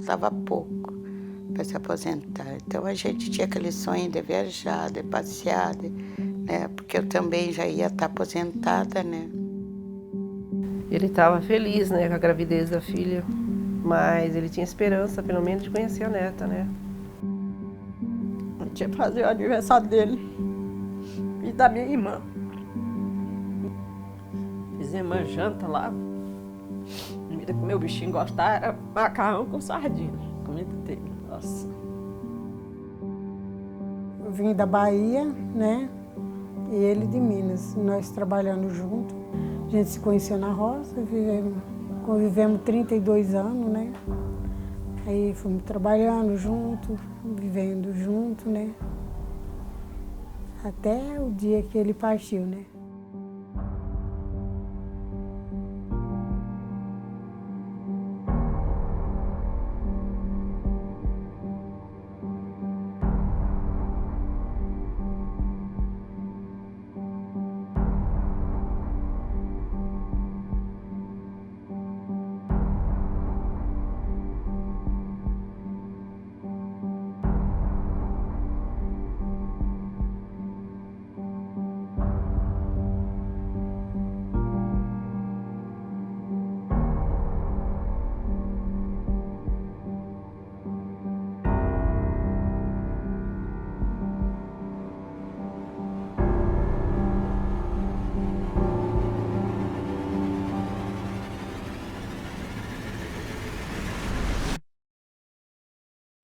faltava pouco para se aposentar. Então a gente tinha aquele sonho de viajar, de passear, né? Porque eu também já ia estar aposentada, né? Ele estava feliz, né, com a gravidez da filha, mas ele tinha esperança, pelo menos, de conhecer a neta, né? Eu tinha que fazer o aniversário dele e da minha irmã. Fizemos uma janta lá. A comida que meu bichinho gostava era macarrão com sardinha. A comida dele, nossa. Eu vim da Bahia, né? E ele de Minas. Nós trabalhando junto. A gente se conheceu na roça, convivemos 32 anos, né? Aí fomos trabalhando junto, vivendo junto, né? Até o dia que ele partiu, né?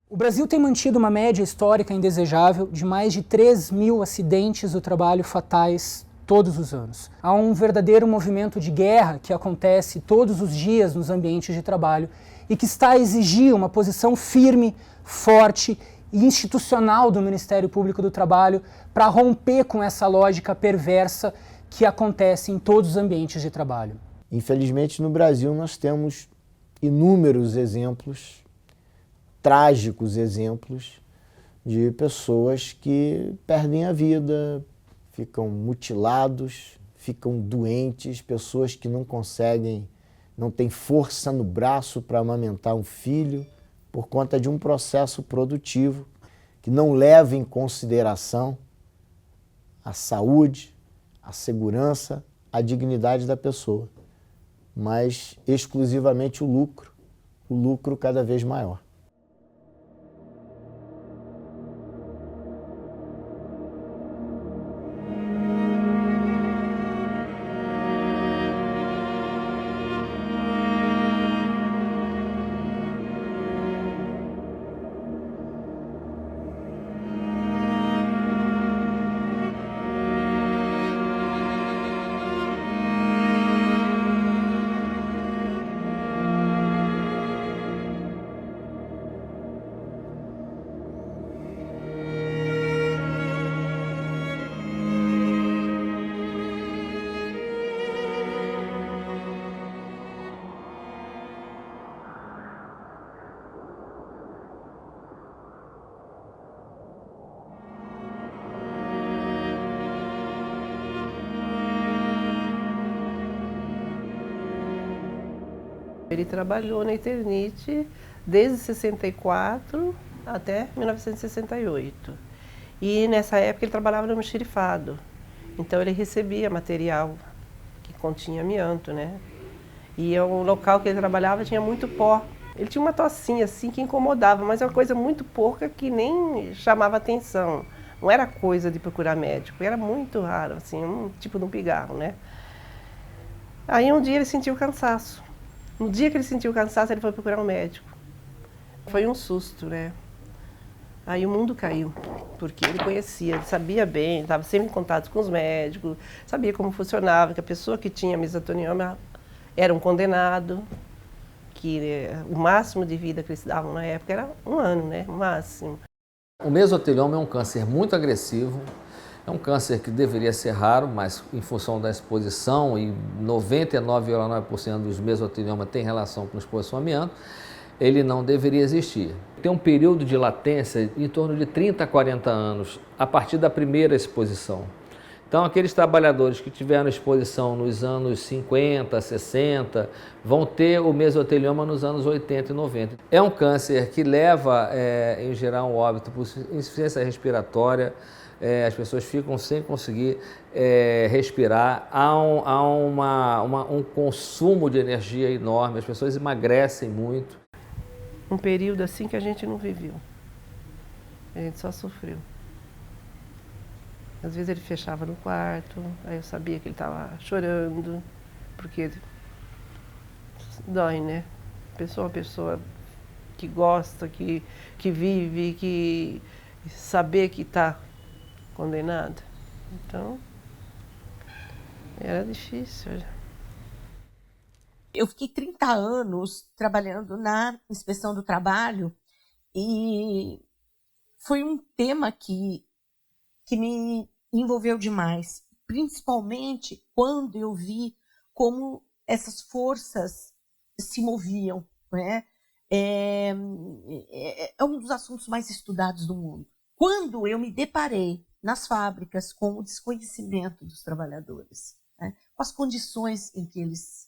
O Brasil tem mantido uma média histórica indesejável de mais de 3.000 acidentes do trabalho fatais todos os anos. Há um verdadeiro movimento de guerra que acontece todos os dias nos ambientes de trabalho e que está a exigir uma posição firme, forte e institucional do Ministério Público do Trabalho para romper com essa lógica perversa que acontece em todos os ambientes de trabalho. Infelizmente, no Brasil, nós temos inúmeros exemplos, trágicos exemplos, de pessoas que perdem a vida, ficam mutilados, ficam doentes, pessoas que não conseguem, não têm força no braço para amamentar um filho por conta de um processo produtivo que não leva em consideração a saúde, a segurança, a dignidade da pessoa, mas exclusivamente o lucro cada vez maior. Ele trabalhou na Eternit desde 64 até 1968. E nessa época ele trabalhava no mexerifado. Então ele recebia material que continha amianto, né? E o local que ele trabalhava tinha muito pó. Ele tinha uma tossinha assim que incomodava, mas é uma coisa muito pouca que nem chamava atenção. Não era coisa de procurar médico, era muito raro, assim, um tipo de um pigarro, né? Aí um dia ele sentiu cansaço. No dia que ele sentiu cansaço, ele foi procurar um médico. Foi um susto, né? Aí o mundo caiu, porque ele conhecia, ele sabia bem, estava sempre em contato com os médicos, sabia como funcionava, que a pessoa que tinha mesotelioma era um condenado, que o máximo de vida que eles davam na época era 1 ano, né? O máximo. O mesotelioma é um câncer muito agressivo, é um câncer que deveria ser raro, mas em função da exposição, e 99,9% dos mesoteliomas tem relação com exposição ao amianto, ele não deveria existir. Tem um período de latência em torno de 30 a 40 anos, a partir da primeira exposição. Então, aqueles trabalhadores que tiveram exposição nos anos 50, 60, vão ter o mesotelioma nos anos 80 e 90. É um câncer que leva, em geral, um óbito por insuficiência respiratória, as pessoas ficam sem conseguir respirar, há um consumo de energia enorme, as pessoas emagrecem muito. Um período assim que a gente não viveu, a gente só sofreu. Às vezes ele fechava no quarto, aí eu sabia que ele estava chorando, porque dói, né? Uma pessoa que gosta, que vive, que saber que está condenada. Então, era difícil. Eu fiquei 30 anos trabalhando na inspeção do trabalho e foi um tema que me envolveu demais, principalmente quando eu vi como essas forças se moviam, né? É um dos assuntos mais estudados do mundo. Quando eu me deparei nas fábricas com o desconhecimento dos trabalhadores, né? Com as condições em que eles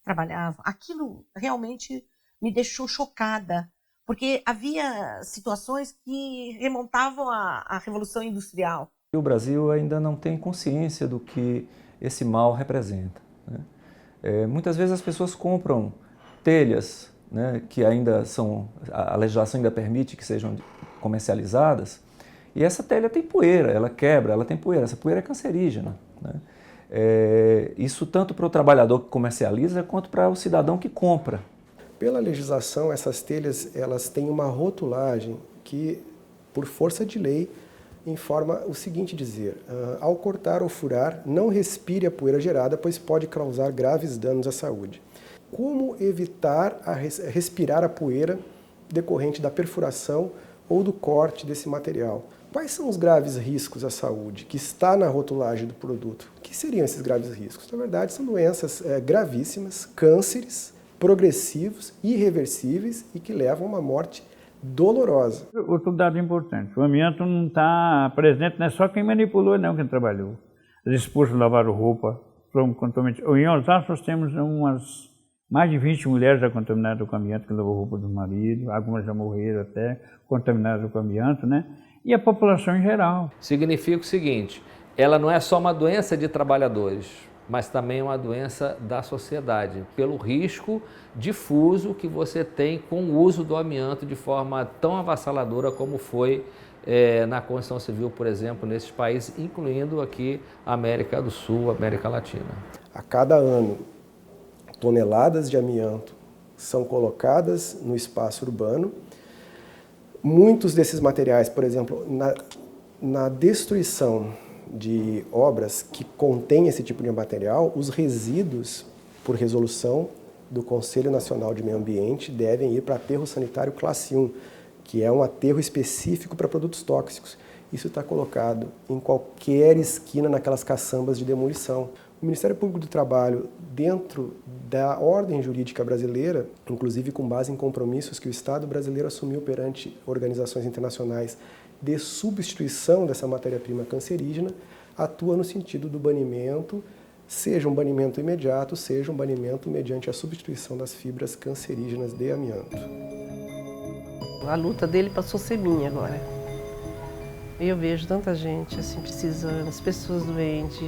trabalhavam, aquilo realmente me deixou chocada, porque havia situações que remontavam à Revolução Industrial. O Brasil ainda não tem consciência do que esse mal representa, né? Muitas vezes as pessoas compram telhas, né, que ainda são, a legislação ainda permite que sejam comercializadas, e essa telha tem poeira, ela quebra, ela tem poeira, essa poeira é cancerígena, né? Isso tanto para o trabalhador que comercializa quanto para o cidadão que compra. Pela legislação, essas telhas elas têm uma rotulagem que, por força de lei, informa o seguinte dizer: ao cortar ou furar, não respire a poeira gerada, pois pode causar graves danos à saúde. Como evitar respirar a poeira decorrente da perfuração ou do corte desse material? Quais são os graves riscos à saúde que está na rotulagem do produto? O que seriam esses graves riscos? Na verdade, são doenças gravíssimas, cânceres progressivos, irreversíveis e que levam a uma morte dolorosa. Outro dado importante, o amianto não está presente, não é só quem manipulou, não, quem trabalhou. As esposas lavaram roupa, em Osasco nós temos mais de 20 mulheres já contaminadas com amianto, que lavou roupa do marido, algumas já morreram até, contaminadas com amianto, né? E a população em geral. Significa o seguinte, ela não é só uma doença de trabalhadores, mas também uma doença da sociedade, pelo risco difuso que você tem com o uso do amianto de forma tão avassaladora como foi na construção civil, por exemplo, nesses países, incluindo aqui a América do Sul, a América Latina. A cada ano, toneladas de amianto são colocadas no espaço urbano. Muitos desses materiais, por exemplo, na destruição de obras que contêm esse tipo de material, os resíduos, por resolução do Conselho Nacional de Meio Ambiente, devem ir para aterro sanitário classe 1, que é um aterro específico para produtos tóxicos. Isso está colocado em qualquer esquina naquelas caçambas de demolição. O Ministério Público do Trabalho, dentro da ordem jurídica brasileira, inclusive com base em compromissos que o Estado brasileiro assumiu perante organizações internacionais de substituição dessa matéria-prima cancerígena, atua no sentido do banimento, seja um banimento imediato, seja um banimento mediante a substituição das fibras cancerígenas de amianto. A luta dele passou a ser minha agora. Eu vejo tanta gente assim precisando, as pessoas doentes.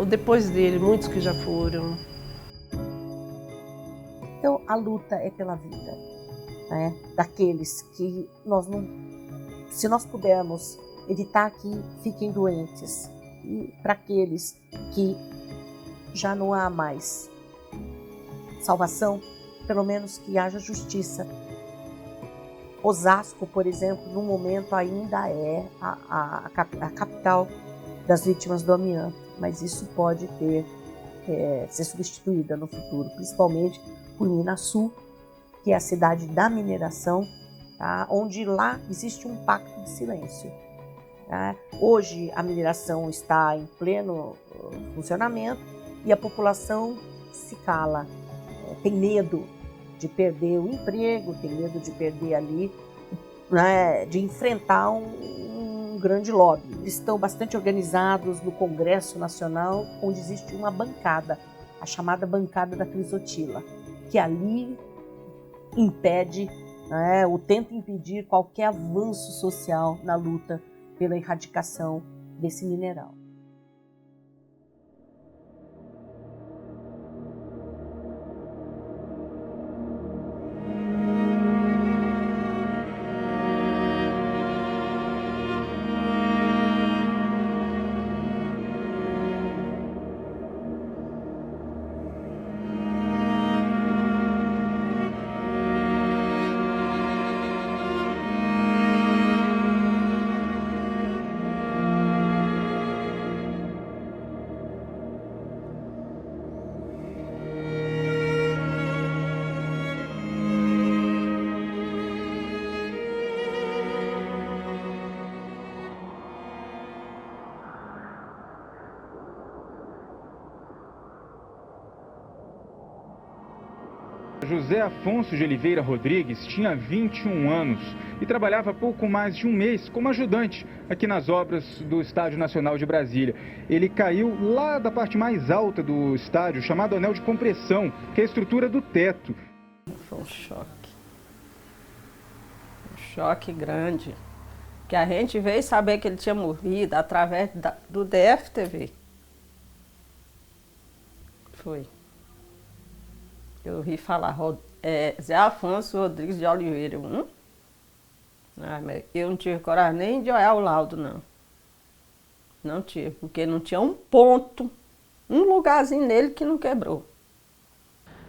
Depois dele, muitos que já foram. Então, a luta é pela vida, né? Daqueles que nós não... Se nós pudermos evitar que fiquem doentes, e para aqueles que já não há mais salvação, pelo menos que haja justiça. Osasco, por exemplo, no momento ainda é a capital das vítimas do amianto, mas isso pode ser substituída no futuro, principalmente por Minasul, que é a cidade da mineração, tá? Onde lá existe um pacto de silêncio. Tá? Hoje a mineração está em pleno funcionamento e a população se cala, tem medo de perder o emprego, tem medo de perder ali, né, de enfrentar um grande lobby. Eles estão bastante organizados no Congresso Nacional, onde existe uma bancada, a chamada bancada da Crisotila, que ali impede, ou tenta impedir qualquer avanço social na luta pela erradicação desse mineral. José Afonso de Oliveira Rodrigues tinha 21 anos e trabalhava pouco mais de um mês como ajudante aqui nas obras do Estádio Nacional de Brasília. Ele caiu lá da parte mais alta do estádio, chamado anel de compressão, que é a estrutura do teto. Foi um choque. Um choque grande. Que a gente veio saber que ele tinha morrido através do DFTV. Foi. Eu ouvi falar, Zé Afonso Rodrigues de Oliveira. Eu não tive coragem nem de olhar o laudo, não. Não tive, porque não tinha um ponto, um lugarzinho nele que não quebrou.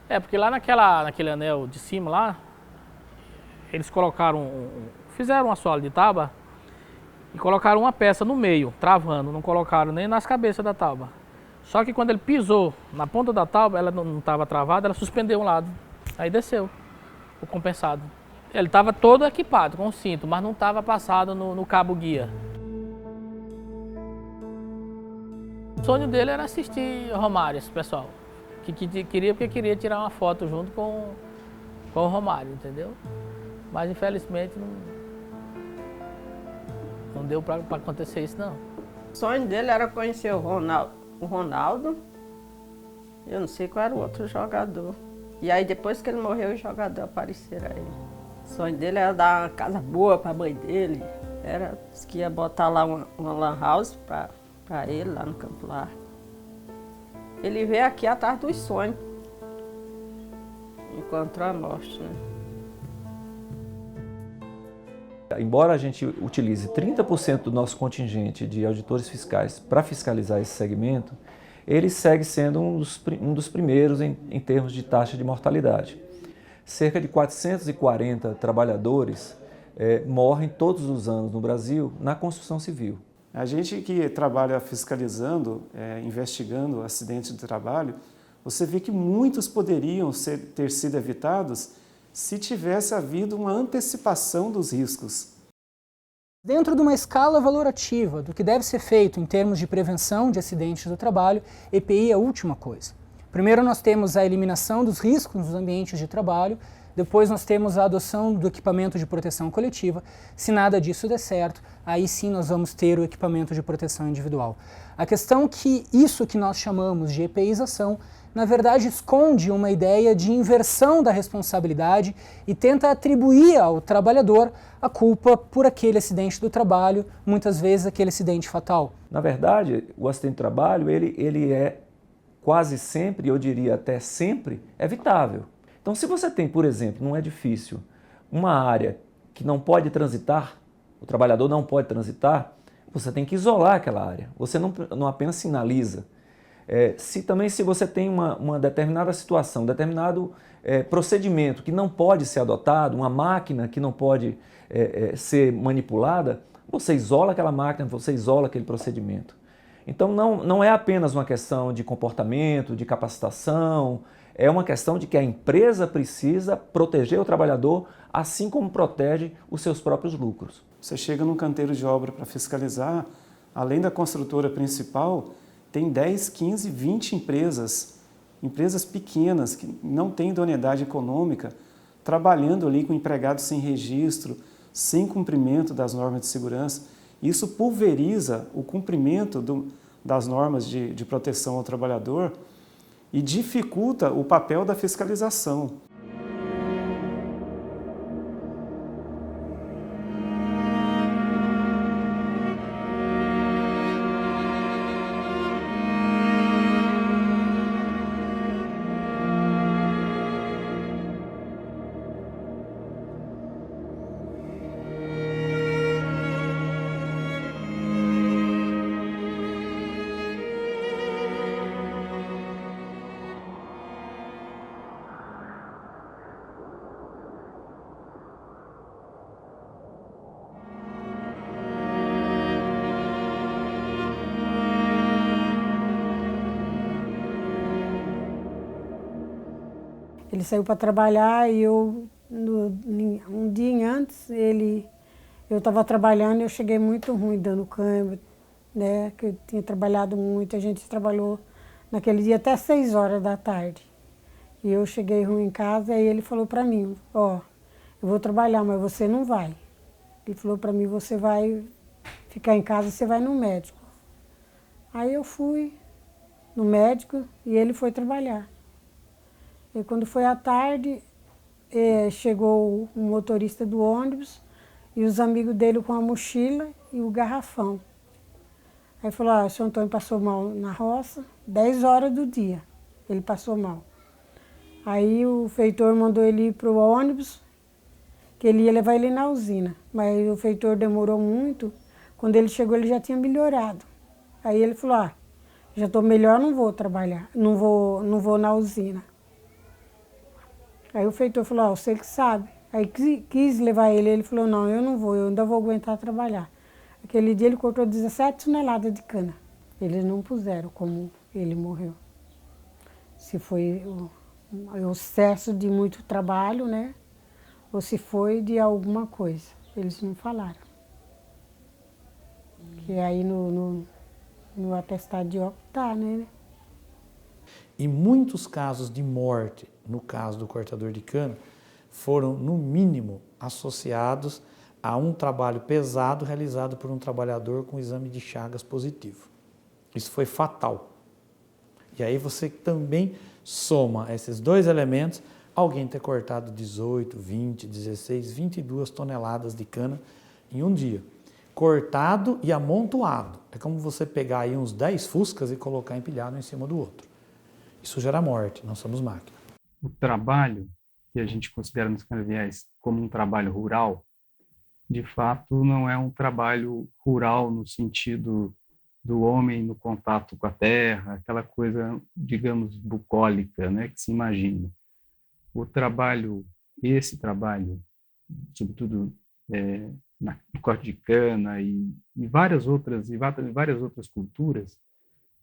Porque lá naquele anel de cima lá, eles colocaram, fizeram uma sola de tábua e colocaram uma peça no meio, travando, não colocaram nem nas cabeças da tábua. Só que quando ele pisou na ponta da tábua, ela não estava travada, ela suspendeu um lado. Aí desceu o compensado. Ele estava todo equipado com o cinto, mas não estava passado no cabo guia. O sonho dele era assistir Romário, esse pessoal. Que queria, porque queria tirar uma foto junto com o Romário, entendeu? Mas infelizmente não deu para acontecer isso, não. O sonho dele era conhecer o Ronaldo, eu não sei qual era o outro jogador. E aí depois que ele morreu, os jogadores apareceram aí. O sonho dele era dar uma casa boa para a mãe dele. Disse que ia botar lá uma lan house para ele, lá no Campo Largo. Ele veio aqui atrás dos sonhos. Encontrou a morte, né? Embora a gente utilize 30% do nosso contingente de auditores fiscais para fiscalizar esse segmento, ele segue sendo um dos primeiros em termos de taxa de mortalidade. Cerca de 440 trabalhadores morrem todos os anos no Brasil na construção civil. A gente que trabalha fiscalizando, investigando acidentes de trabalho, você vê que muitos poderiam ter sido evitados se tivesse havido uma antecipação dos riscos. Dentro de uma escala valorativa do que deve ser feito em termos de prevenção de acidentes do trabalho, EPI é a última coisa. Primeiro nós temos a eliminação dos riscos nos ambientes de trabalho, depois nós temos a adoção do equipamento de proteção coletiva. Se nada disso der certo, aí sim nós vamos ter o equipamento de proteção individual. A questão é que isso que nós chamamos de EPIzação, na verdade esconde uma ideia de inversão da responsabilidade e tenta atribuir ao trabalhador a culpa por aquele acidente do trabalho, muitas vezes aquele acidente fatal. Na verdade, o acidente do trabalho, ele é quase sempre, eu diria até sempre, evitável. Então, se você tem, por exemplo, num edifício, uma área que não pode transitar, o trabalhador não pode transitar, você tem que isolar aquela área. Você não apenas sinaliza. Se você tem uma determinada situação, um determinado procedimento que não pode ser adotado, uma máquina que não pode ser manipulada, você isola aquela máquina, você isola aquele procedimento. Então não é apenas uma questão de comportamento, de capacitação, é uma questão de que a empresa precisa proteger o trabalhador assim como protege os seus próprios lucros. Você chega num canteiro de obra para fiscalizar, além da construtora principal, tem 10, 15, 20 empresas pequenas que não têm idoneidade econômica, trabalhando ali com empregados sem registro, sem cumprimento das normas de segurança. Isso pulveriza o cumprimento das normas de proteção ao trabalhador e dificulta o papel da fiscalização. Ele saiu para trabalhar e um dia antes, eu estava trabalhando e eu cheguei muito ruim, dando câimbra, né? Que eu tinha trabalhado muito, a gente trabalhou naquele dia até 6 horas da tarde. E eu cheguei ruim em casa e ele falou para mim, ó, eu vou trabalhar, mas você não vai. Ele falou para mim, você vai ficar em casa e você vai no médico. Aí eu fui no médico e ele foi trabalhar. E quando foi à tarde, chegou o motorista do ônibus e os amigos dele com a mochila e o garrafão. Aí falou, o seu Antônio passou mal na roça, 10 horas do dia, ele passou mal. Aí o feitor mandou ele ir para o ônibus, que ele ia levar ele na usina. Mas o feitor demorou muito, quando ele chegou ele já tinha melhorado. Aí ele falou, já estou melhor, não vou trabalhar, não vou na usina. Aí o feitor falou, você que sabe. Aí quis levar ele, ele falou, não, eu não vou, eu ainda vou aguentar trabalhar. Aquele dia ele cortou 17 toneladas de cana. Eles não puseram como ele morreu. Se foi o excesso de muito trabalho, né? Ou se foi de alguma coisa. Eles não falaram. Que aí no atestado de óbito tá, né? E muitos casos de morte, no caso do cortador de cana, foram, no mínimo, associados a um trabalho pesado realizado por um trabalhador com exame de Chagas positivo. Isso foi fatal. E aí você também soma esses dois elementos, alguém ter cortado 18, 20, 16, 22 toneladas de cana em um dia. Cortado e amontoado. É como você pegar aí uns 10 fuscas e colocar empilhado em cima do outro. Isso gera morte, nós somos máquina. O trabalho que a gente considera nos canaviais como um trabalho rural, de fato não é um trabalho rural no sentido do homem no contato com a terra, aquela coisa, digamos, bucólica, né, que se imagina. Esse trabalho, sobretudo no corte de cana e várias outras culturas,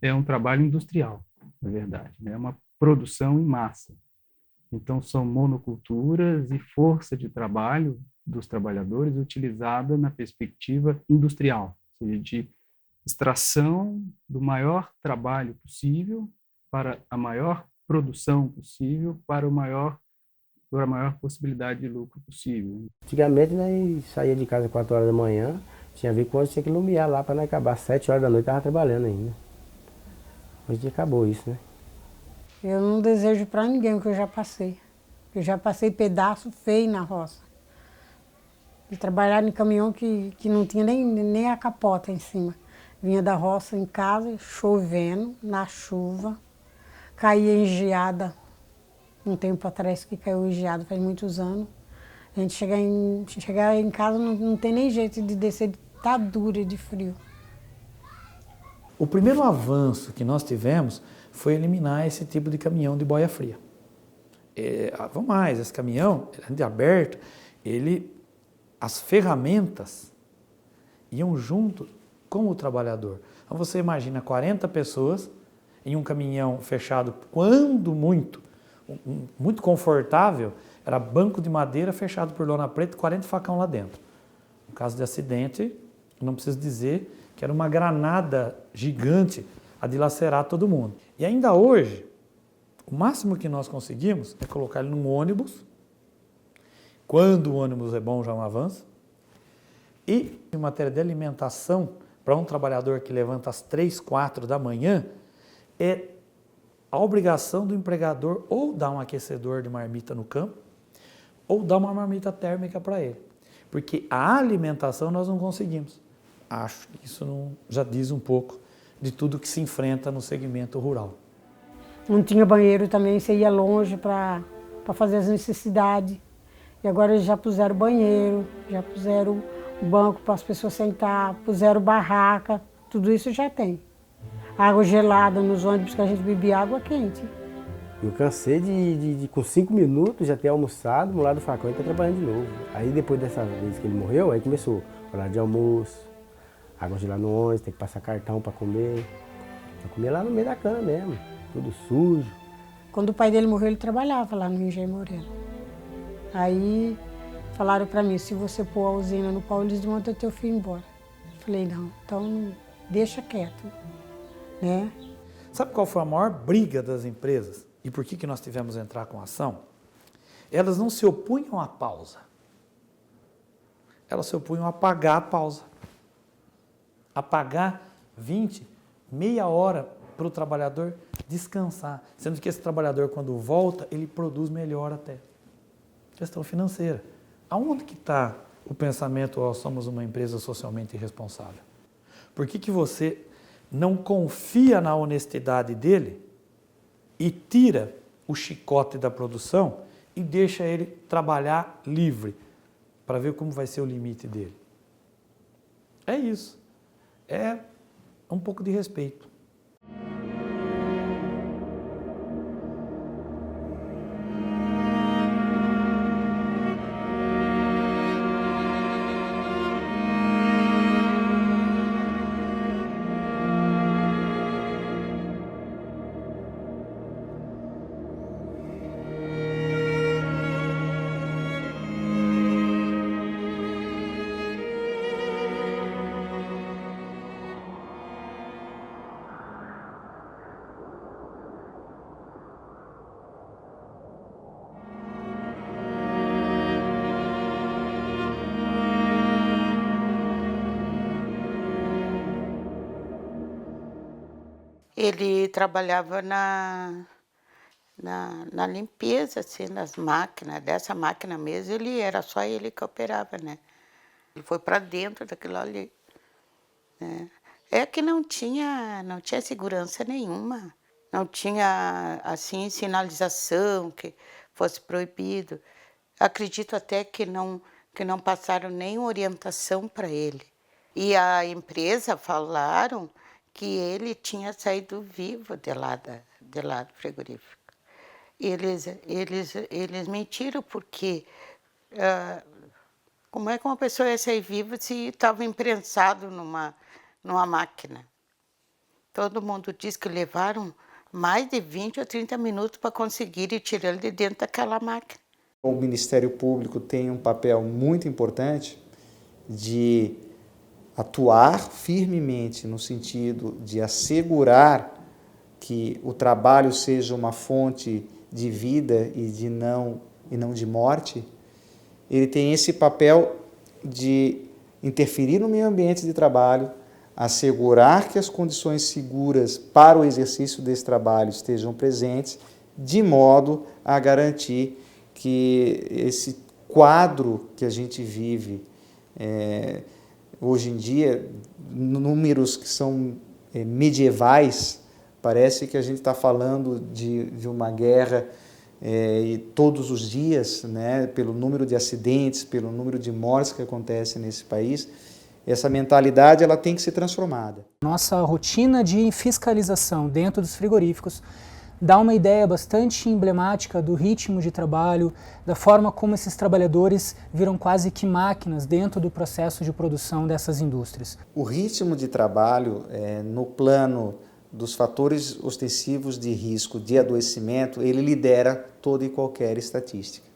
é um trabalho industrial, na verdade, né? É uma produção em massa. Então, são monoculturas e força de trabalho dos trabalhadores utilizada na perspectiva industrial, ou seja, de extração do maior trabalho possível para a maior produção possível, para a maior possibilidade de lucro possível. Antigamente, nós saía de casa às 4 horas da manhã, tinha ver quando tinha que iluminar lá para nós acabar. Às 7 horas da noite, estava trabalhando ainda. Hoje acabou isso, né? Eu não desejo para ninguém o que eu já passei. Eu já passei pedaço feio na roça. De trabalhar em caminhão que não tinha nem a capota em cima. Vinha da roça em casa, chovendo, na chuva. Caía em geada. Um tempo atrás que caiu em geada, faz muitos anos. A gente chegar em casa não tem nem jeito de descer, tá dura de frio. O primeiro avanço que nós tivemos foi eliminar esse tipo de caminhão de boia fria. Vamos mais, esse caminhão, de aberto, as ferramentas iam junto com o trabalhador. Então você imagina 40 pessoas em um caminhão fechado, quando muito confortável, era banco de madeira fechado por lona preta e 40 facão lá dentro. No caso de acidente, não preciso dizer que era uma granada gigante a dilacerar todo mundo. E ainda hoje, o máximo que nós conseguimos é colocar ele num ônibus, quando o ônibus é bom já é um avanço, E em matéria de alimentação, para um trabalhador que levanta às 3, 4 da manhã, é a obrigação do empregador ou dar um aquecedor de marmita no campo, ou dar uma marmita térmica para ele. Porque a alimentação nós não conseguimos. Acho que isso já diz um pouco de tudo que se enfrenta no segmento rural. Não tinha banheiro também, você ia longe para fazer as necessidades. E agora eles já puseram banheiro, já puseram banco para as pessoas sentar, puseram barraca, tudo isso já tem. Água gelada nos ônibus que a gente bebia água quente. Eu cansei de com 5 minutos já ter almoçado, no lado do facão e estar trabalhando de novo. Aí depois dessa vez que ele morreu, aí começou horário de almoço, água gelada no ônibus, tem que passar cartão para comer. Eu comia lá no meio da cana mesmo, tudo sujo. Quando o pai dele morreu, ele trabalhava lá no Engenho Moreno. Aí falaram para mim, se você pôr a usina no pau, eles mandam teu filho embora. Eu falei, não, então deixa quieto, né? Sabe qual foi a maior briga das empresas? E por que nós tivemos que entrar com ação? Elas não se opunham à pausa. Elas se opunham a pagar a pausa. A pagar 20, meia hora para o trabalhador descansar. Sendo que esse trabalhador, quando volta, ele produz melhor até. Questão financeira. Aonde que está o pensamento, somos uma empresa socialmente responsável? Por que você não confia na honestidade dele e tira o chicote da produção e deixa ele trabalhar livre para ver como vai ser o limite dele? É isso. É um pouco de respeito. Ele trabalhava na limpeza, assim, das máquinas. Dessa máquina mesmo, era só ele que operava, né? Ele foi para dentro daquilo ali, né? É que não tinha segurança nenhuma. Não tinha, assim, sinalização que fosse proibido. Acredito até que não passaram nem orientação para ele. E a empresa falaram que ele tinha saído vivo de lá do frigorífico. Eles mentiram porque como é que uma pessoa ia sair viva se estava imprensado numa máquina? Todo mundo diz que levaram mais de 20 ou 30 minutos para conseguir tirar ele de dentro daquela máquina. O Ministério Público tem um papel muito importante de atuar firmemente no sentido de assegurar que o trabalho seja uma fonte de vida e não de morte. Ele tem esse papel de interferir no meio ambiente de trabalho, assegurar que as condições seguras para o exercício desse trabalho estejam presentes, de modo a garantir que esse quadro que a gente vive hoje em dia, números que são medievais, parece que a gente está falando de uma guerra e todos os dias, né, pelo número de acidentes, pelo número de mortes que acontece nesse país. Essa mentalidade ela tem que ser transformada. Nossa rotina de fiscalização dentro dos frigoríficos dá uma ideia bastante emblemática do ritmo de trabalho, da forma como esses trabalhadores viram quase que máquinas dentro do processo de produção dessas indústrias. O ritmo de trabalho, no plano dos fatores ostensivos de risco de adoecimento, ele lidera toda e qualquer estatística.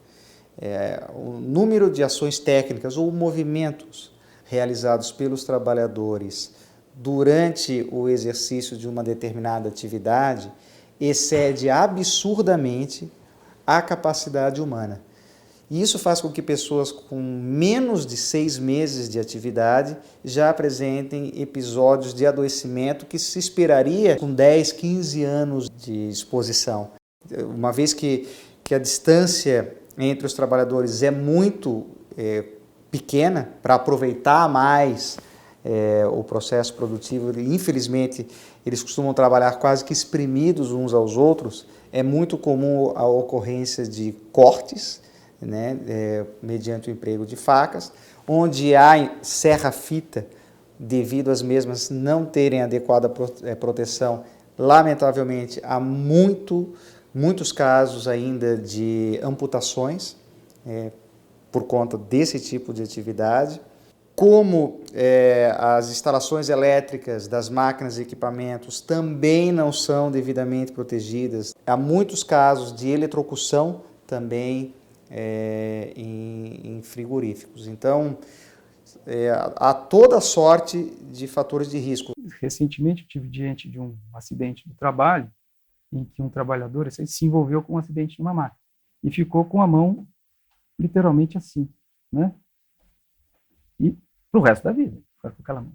O número de ações técnicas ou movimentos realizados pelos trabalhadores durante o exercício de uma determinada atividade excede absurdamente a capacidade humana. E isso faz com que pessoas com menos de 6 meses de atividade já apresentem episódios de adoecimento que se esperaria com 10, 15 anos de exposição. Uma vez que a distância entre os trabalhadores é muito pequena para aproveitar mais o processo produtivo, infelizmente eles costumam trabalhar quase que espremidos uns aos outros, é muito comum a ocorrência de cortes, né, mediante o emprego de facas, onde há serra-fita, devido às mesmas não terem adequada proteção. Lamentavelmente, há muitos casos ainda de amputações por conta desse tipo de atividade. Como as instalações elétricas das máquinas e equipamentos também não são devidamente protegidas, há muitos casos de eletrocução também em frigoríficos. Então, há toda sorte de fatores de risco. Recentemente eu estive diante de um acidente do trabalho em que um trabalhador se envolveu com um acidente de uma máquina e ficou com a mão literalmente assim, né? E pro resto da vida.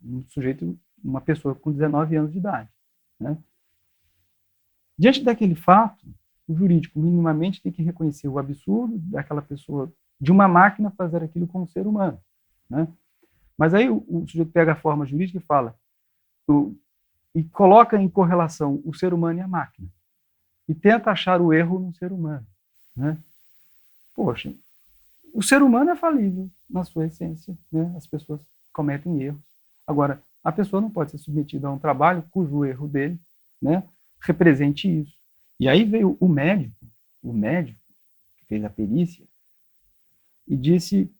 Um sujeito, uma pessoa com 19 anos de idade, né? Diante daquele fato, o jurídico minimamente tem que reconhecer o absurdo daquela pessoa, de uma máquina, fazer aquilo como ser humano, né? Mas aí o sujeito pega a forma jurídica e fala, e coloca em correlação o ser humano e a máquina, e tenta achar o erro no ser humano, né? Poxa, o ser humano é falível na sua essência, né? As pessoas cometem erros. Agora, a pessoa não pode ser submetida a um trabalho cujo erro dele, né, represente isso. E aí veio o médico que fez a perícia, e disse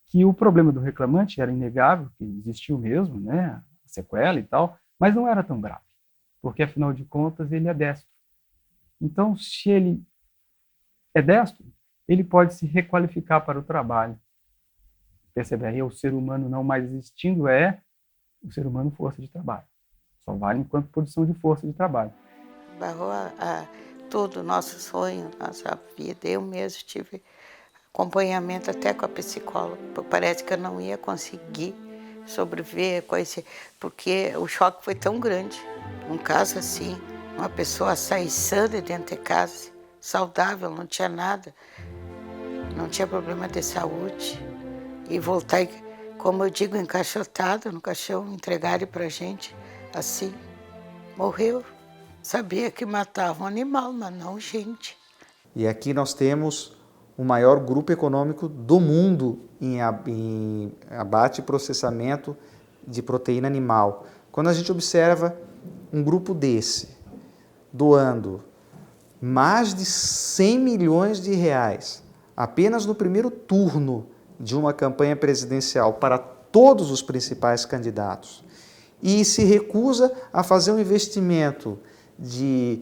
que o problema do reclamante era inegável, que existiu mesmo, né, a sequela e tal, mas não era tão grave, porque afinal de contas ele é destro. Então, se ele é destro, ele pode se requalificar para o trabalho. Percebe aí, o ser humano não mais existindo o ser humano força de trabalho. Só vale enquanto produção de força de trabalho. Barrou tudo, nosso sonho, nossa vida. Eu mesmo tive acompanhamento até com a psicóloga. Parece que eu não ia conseguir sobreviver com esse, porque o choque foi tão grande. Um caso assim, uma pessoa sair sã de dentro de casa, saudável, não tinha nada, não tinha problema de saúde, e voltar, como eu digo, encaixotado no caixão, entregaram pra gente assim, morreu. Sabia que matava um animal, mas não gente. E aqui nós temos o maior grupo econômico do mundo em abate e processamento de proteína animal. Quando a gente observa um grupo desse doando mais de 100 milhões de reais apenas no primeiro turno de uma campanha presidencial para todos os principais candidatos e se recusa a fazer um investimento de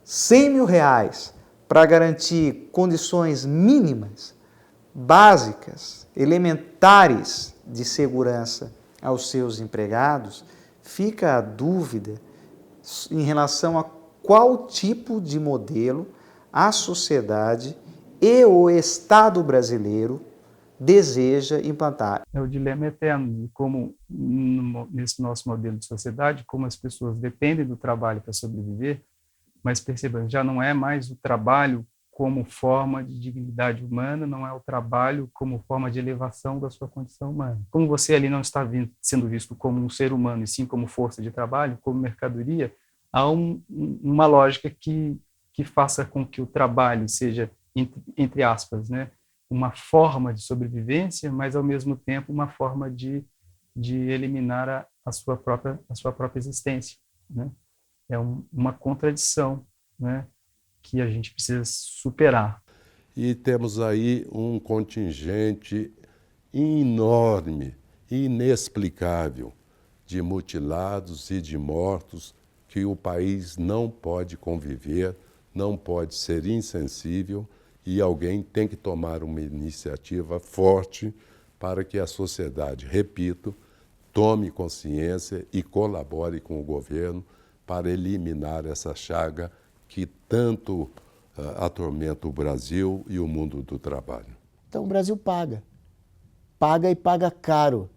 100 mil reais para garantir condições mínimas, básicas, elementares de segurança aos seus empregados, fica a dúvida em relação a qual tipo de modelo a sociedade e o Estado brasileiro deseja implantar. É o dilema eterno de como, nesse nosso modelo de sociedade, como as pessoas dependem do trabalho para sobreviver, mas percebam, já não é mais o trabalho como forma de dignidade humana, não é o trabalho como forma de elevação da sua condição humana. Como você ali não está sendo visto como um ser humano, e sim como força de trabalho, como mercadoria, há uma lógica que faça com que o trabalho seja, entre aspas, né, uma forma de sobrevivência, mas ao mesmo tempo uma forma de eliminar a sua própria existência, né? É uma contradição, né, que a gente precisa superar. E temos aí um contingente enorme, inexplicável, de mutilados e de mortos que o país não pode conviver, não pode ser insensível, e alguém tem que tomar uma iniciativa forte para que a sociedade, repito, tome consciência e colabore com o governo para eliminar essa chaga que tanto atormenta o Brasil e o mundo do trabalho. Então o Brasil paga. Paga e paga caro.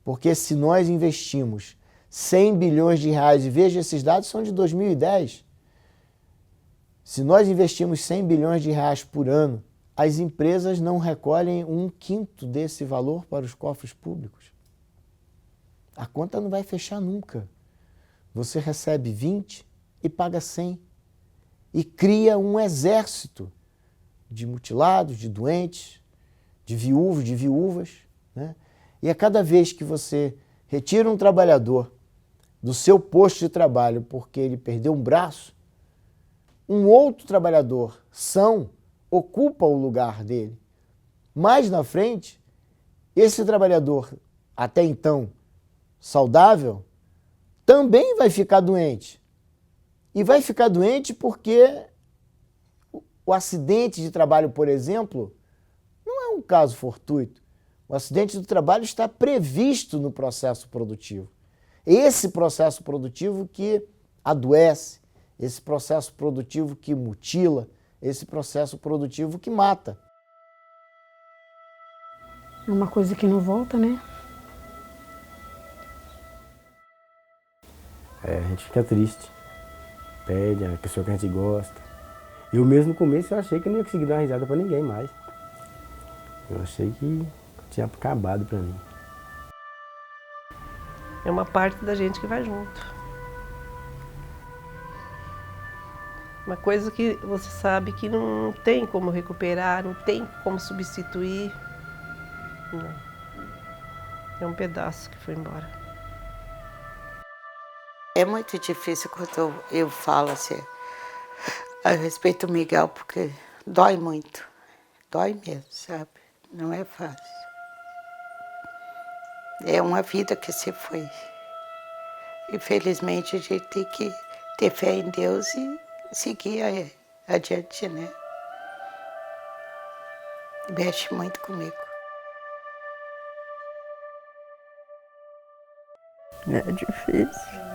Porque se nós investimos 100 bilhões de reais, e veja, esses dados são de 2010, se nós investimos 100 bilhões de reais por ano, as empresas não recolhem 1/5 desse valor para os cofres públicos. A conta não vai fechar nunca. Você recebe 20 e paga 100. E cria um exército de mutilados, de doentes, de viúvos, de viúvas, né? E a cada vez que você retira um trabalhador do seu posto de trabalho porque ele perdeu um braço, um outro trabalhador são ocupa o lugar dele. Mais na frente, esse trabalhador, até então saudável, também vai ficar doente. E vai ficar doente porque o acidente de trabalho, por exemplo, não é um caso fortuito. O acidente do trabalho está previsto no processo produtivo. Esse processo produtivo que adoece, esse processo produtivo que mutila, esse processo produtivo que mata. É uma coisa que não volta, né? A gente fica triste. Perde a pessoa que a gente gosta. Eu mesmo no começo eu achei que eu não ia conseguir dar uma risada pra ninguém mais. Eu achei que tinha acabado pra mim. É uma parte da gente que vai junto. Uma coisa que você sabe que não tem como recuperar, não tem como substituir. Não. É um pedaço que foi embora. É muito difícil quando eu falo assim a respeito do Miguel, porque dói muito. Dói mesmo, sabe? Não é fácil. É uma vida que se foi. Infelizmente, a gente tem que ter fé em Deus e seguir adiante, né? Mexe muito comigo. É difícil.